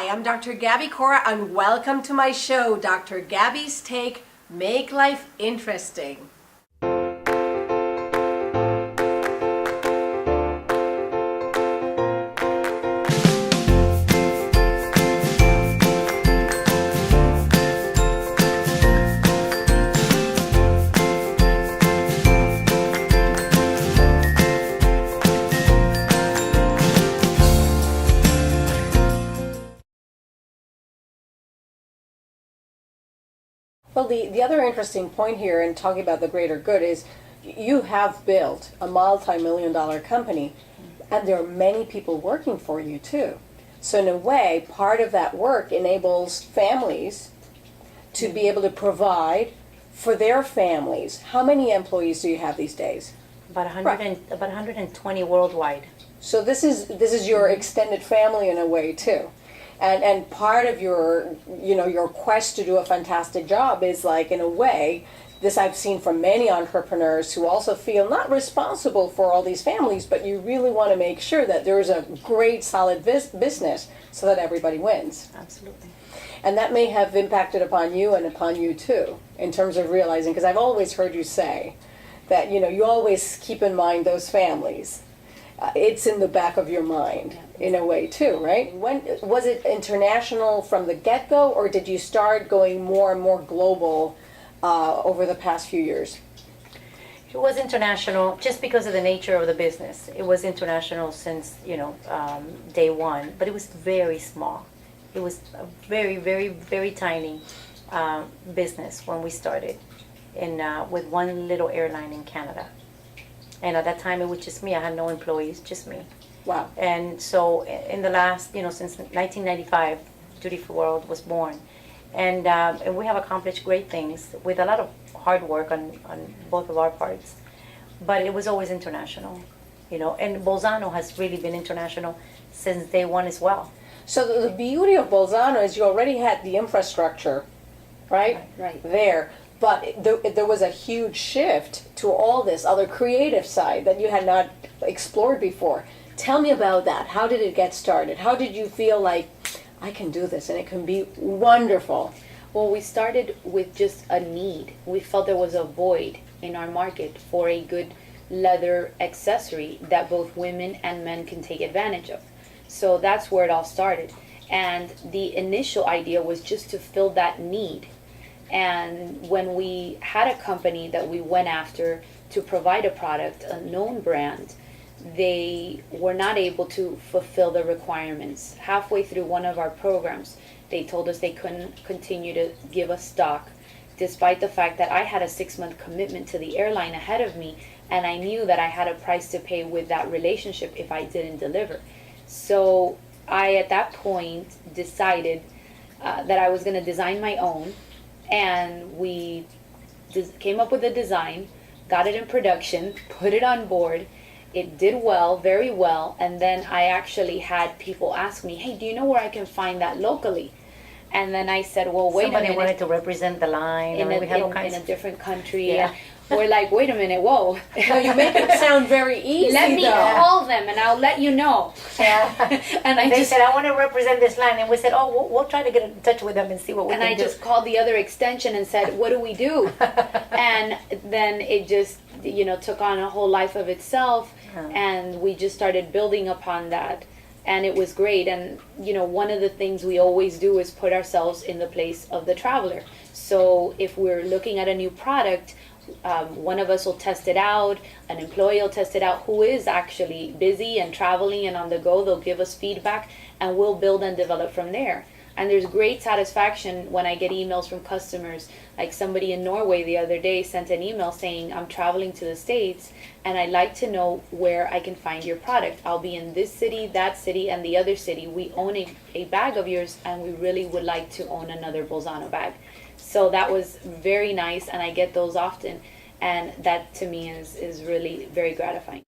Hi, I'm Dr. Gaby Cora, and welcome to my show, Dr. Gaby's Take, Make Life Interesting. Well, the other interesting point here in talking about the greater good is you have built a multi-million-dollar company, and there are many people working for you too. So in a way, part of that work enables families to be able to provide for their families. How many employees do you have these days? About 120 worldwide. So this is your extended family in a way too. And part of your quest to do a fantastic job is, like, in a way, this I've seen from many entrepreneurs who also feel not responsible for all these families, but you really want to make sure that there's a great solid business so that everybody wins. Absolutely. And that may have impacted upon you and upon you too, in terms of realizing, because I've always heard you say that, you always keep in mind those families. It's in the back of your mind in a way too, right? When was it international from the get-go, or did you start going more and more global over the past few years? It was international just because of the nature of the business. It was international since day one, but it was very small. It was a very, very, very tiny business when we started, with one little airline in Canada. And at that time, it was just me. I had no employees, just me. Wow. And so in the last, since 1995, Duty Free World was born. And we have accomplished great things with a lot of hard work on both of our parts. But it was always international, And Bolzano has really been international since day one as well. So the beauty of Bolzano is you already had the infrastructure, right? Right. There. But there was a huge shift to all this other creative side that you had not explored before. Tell me about that. How did it get started? How did you feel like, I can do this and it can be wonderful? Well, we started with just a need. We felt there was a void in our market for a good leather accessory that both women and men can take advantage of. So that's where it all started. And the initial idea was just to fill that need. And when we had a company that we went after to provide a product, a known brand, they were not able to fulfill the requirements. Halfway through one of our programs, they told us they couldn't continue to give us stock, despite the fact that I had a 6-month commitment to the airline ahead of me, and I knew that I had a price to pay with that relationship if I didn't deliver. So I, at that point, decided that I was going to design my own. And we came up with a design, got it in production, put it on board. It did well, very well. And then I actually had people ask me, hey, do you know where I can find that locally? And then I said, well, wait a minute. Somebody wanted to represent the line. In a different country. Yeah. We're like, wait a minute, whoa. No, you make it sound very easy. Let me call them and I'll let you know. Yeah. And they said, I want to represent this line. And we said, oh, we'll try to get in touch with them and see what we can do. And I just called the other extension and said, what do we do? And then it just, took on a whole life of itself. And we just started building upon that. And it was great. And, one of the things we always do is put ourselves in the place of the traveler. So if we're looking at a new product, one of us will test it out, an employee will test it out who is actually busy and traveling and on the go. They'll give us feedback and we'll build and develop from there. And there's great satisfaction when I get emails from customers. Like somebody in Norway the other day sent an email saying, I'm traveling to the States and I'd like to know where I can find your product. I'll be in this city, that city, and the other city. We own a bag of yours and we really would like to own another Bolzano bag. So that was very nice, and I get those often, and that to me is really very gratifying.